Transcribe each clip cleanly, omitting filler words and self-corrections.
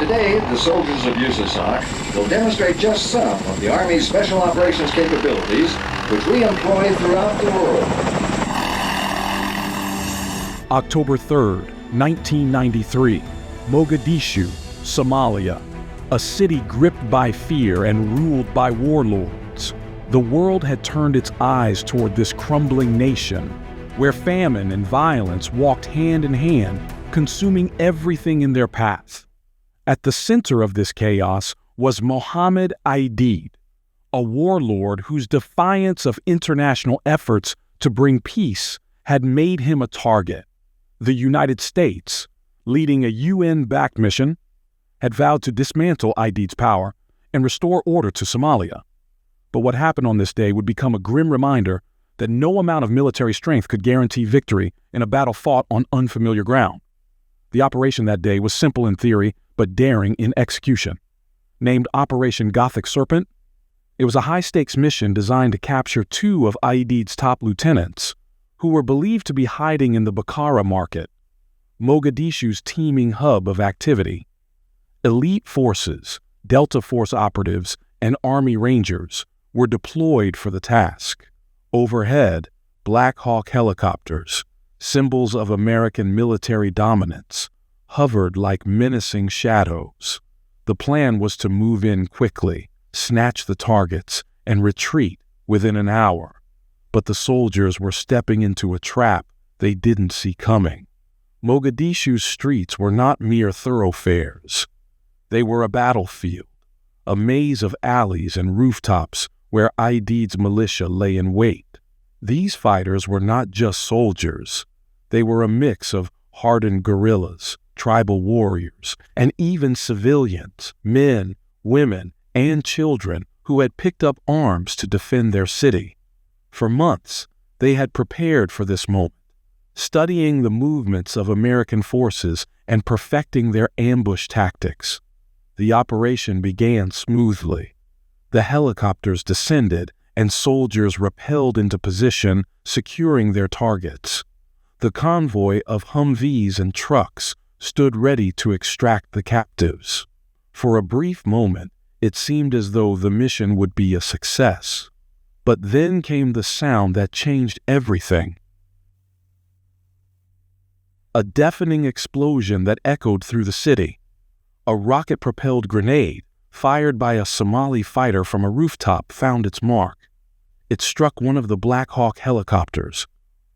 Today, the soldiers of USASOC will demonstrate just some of the Army's special operations capabilities, which we employ throughout the world. October 3rd, 1993, Mogadishu, Somalia, a city gripped by fear and ruled by warlords. The world had turned its eyes toward this crumbling nation, where famine and violence walked hand in hand, consuming everything in their path. At the center of this chaos was Mohammed Aidid, a warlord whose defiance of international efforts to bring peace had made him a target. The United States, leading a UN-backed mission, had vowed to dismantle Aidid's power and restore order to Somalia. But what happened on this day would become a grim reminder that no amount of military strength could guarantee victory in a battle fought on unfamiliar ground. The operation that day was simple in theory, but daring in execution. Named Operation Gothic Serpent, it was a high-stakes mission designed to capture two of Aidid's top lieutenants, who were believed to be hiding in the Barre market, Mogadishu's teeming hub of activity. Elite forces, Delta Force operatives, and Army Rangers were deployed for the task. Overhead, Black Hawk helicopters, symbols of American military dominance, hovered like menacing shadows. The plan was to move in quickly, snatch the targets, and retreat within an hour. But the soldiers were stepping into a trap they didn't see coming. Mogadishu's streets were not mere thoroughfares. They were a battlefield, a maze of alleys and rooftops where Aidid's militia lay in wait. These fighters were not just soldiers. They were a mix of hardened guerrillas, tribal warriors, and even civilians, men, women, and children who had picked up arms to defend their city. For months, they had prepared for this moment, studying the movements of American forces and perfecting their ambush tactics. The operation began smoothly. The helicopters descended and soldiers rappelled into position, securing their targets. The convoy of Humvees and trucks stood ready to extract the captives. For a brief moment, it seemed as though the mission would be a success. But then came the sound that changed everything. A deafening explosion that echoed through the city. A rocket-propelled grenade, fired by a Somali fighter from a rooftop, found its mark. It struck one of the Black Hawk helicopters,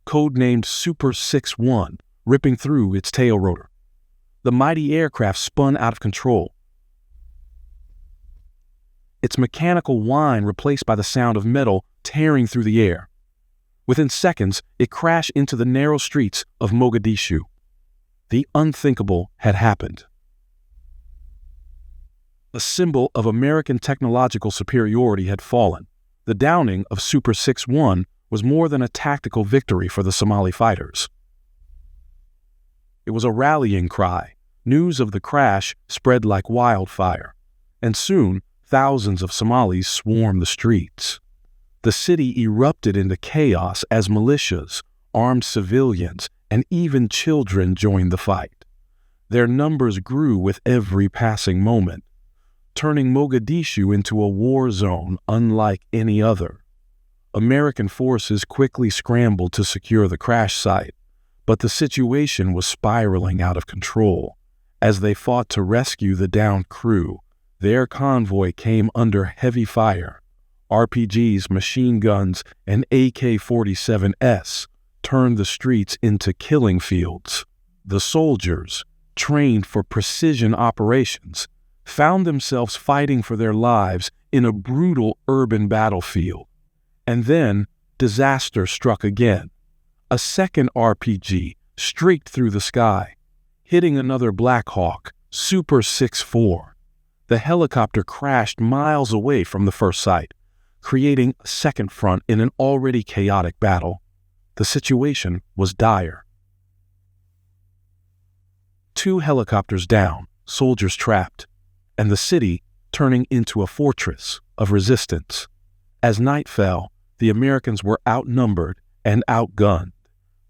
codenamed Super 6-1, ripping through its tail rotor. The mighty aircraft spun out of control, its mechanical whine replaced by the sound of metal tearing through the air. Within seconds, it crashed into the narrow streets of Mogadishu. The unthinkable had happened. A symbol of American technological superiority had fallen. The downing of Super 6-1 was more than a tactical victory for the Somali fighters. It was a rallying cry. News of the crash spread like wildfire, and soon thousands of Somalis swarmed the streets. The city erupted into chaos as militias, armed civilians, and even children joined the fight. Their numbers grew with every passing moment, turning Mogadishu into a war zone unlike any other. American forces quickly scrambled to secure the crash site, but the situation was spiraling out of control. As they fought to rescue the downed crew, their convoy came under heavy fire. RPGs, machine guns, and AK-47s turned the streets into killing fields. The soldiers, trained for precision operations, found themselves fighting for their lives in a brutal urban battlefield. And then, disaster struck again. A second RPG streaked through the sky, hitting another Black Hawk, Super 6-4. The helicopter crashed miles away from the first site, creating a second front in an already chaotic battle. The situation was dire. 2 helicopters down, soldiers trapped, and the city turning into a fortress of resistance. As night fell, the Americans were outnumbered and outgunned.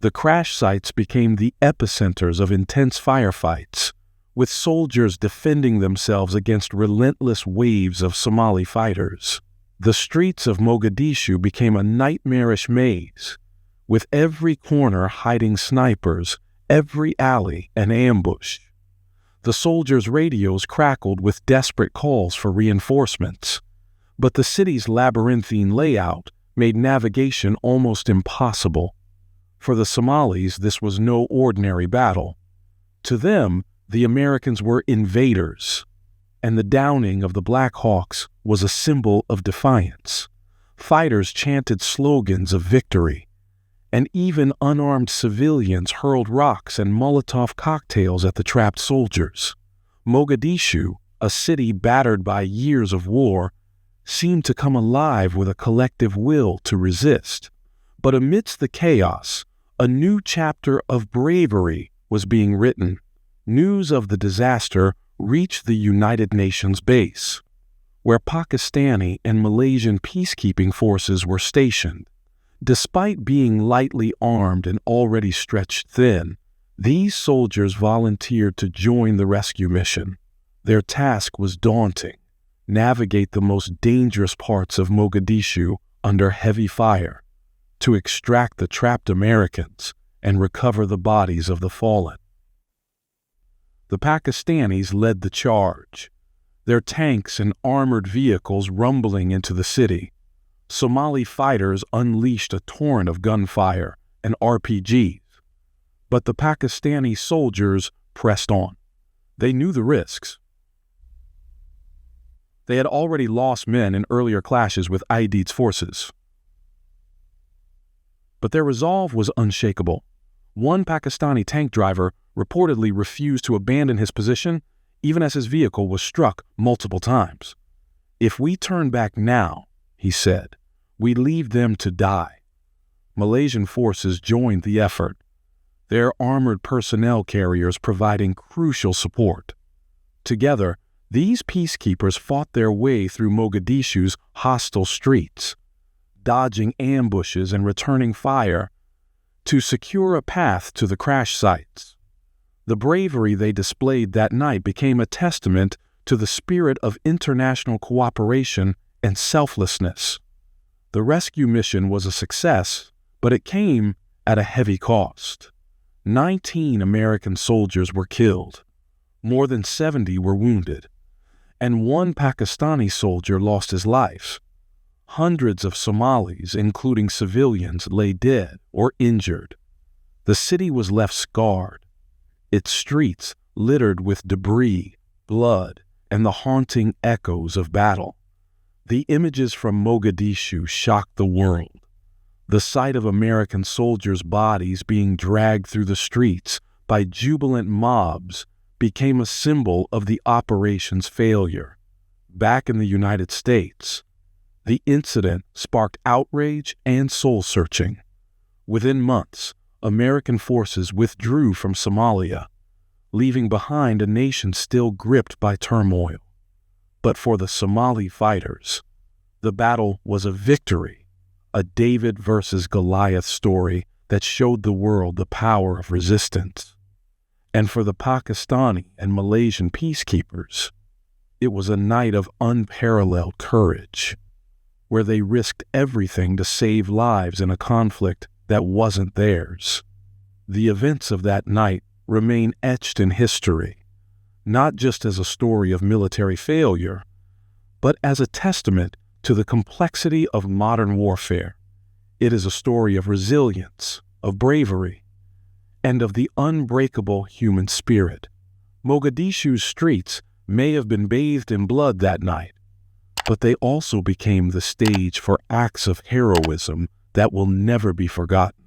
The crash sites became the epicenters of intense firefights, with soldiers defending themselves against relentless waves of Somali fighters. The streets of Mogadishu became a nightmarish maze, with every corner hiding snipers, every alley an ambush. The soldiers' radios crackled with desperate calls for reinforcements, but the city's labyrinthine layout made navigation almost impossible. For the Somalis, this was no ordinary battle. To them, the Americans were invaders, and the downing of the Black Hawks was a symbol of defiance. Fighters chanted slogans of victory, and even unarmed civilians hurled rocks and Molotov cocktails at the trapped soldiers. Mogadishu, a city battered by years of war, seemed to come alive with a collective will to resist. But amidst the chaos, a new chapter of bravery was being written. News of the disaster reached the United Nations base, where Pakistani and Malaysian peacekeeping forces were stationed. Despite being lightly armed and already stretched thin, these soldiers volunteered to join the rescue mission. Their task was daunting: navigate the most dangerous parts of Mogadishu under heavy fire, to extract the trapped Americans and recover the bodies of the fallen. The Pakistanis led the charge, their tanks and armored vehicles rumbling into the city. Somali fighters unleashed a torrent of gunfire and RPGs, but the Pakistani soldiers pressed on. They knew the risks. They had already lost men in earlier clashes with Aidid's forces. But their resolve was unshakable. One Pakistani tank driver reportedly refused to abandon his position even as his vehicle was struck multiple times. "If we turn back now," he said, "we leave them to die." Malaysian forces joined the effort, their armored personnel carriers providing crucial support. Together, these peacekeepers fought their way through Mogadishu's hostile streets, dodging ambushes and returning fire to secure a path to the crash sites. The bravery they displayed that night became a testament to the spirit of international cooperation and selflessness. The rescue mission was a success, but it came at a heavy cost. 19 American soldiers were killed, more than 70 were wounded, and one Pakistani soldier lost his life. Hundreds of Somalis, including civilians, lay dead or injured. The city was left scarred, its streets littered with debris, blood, and the haunting echoes of battle. The images from Mogadishu shocked the world. The sight of American soldiers' bodies being dragged through the streets by jubilant mobs became a symbol of the operation's failure. Back in the United States, the incident sparked outrage and soul-searching. Within months, American forces withdrew from Somalia, leaving behind a nation still gripped by turmoil. But for the Somali fighters, the battle was a victory, a David versus Goliath story that showed the world the power of resistance. And for the Pakistani and Malaysian peacekeepers, it was a night of unparalleled courage, where they risked everything to save lives in a conflict that wasn't theirs. The events of that night remain etched in history, not just as a story of military failure, but as a testament to the complexity of modern warfare. It is a story of resilience, of bravery, and of the unbreakable human spirit. Mogadishu's streets may have been bathed in blood that night, but they also became the stage for acts of heroism that will never be forgotten.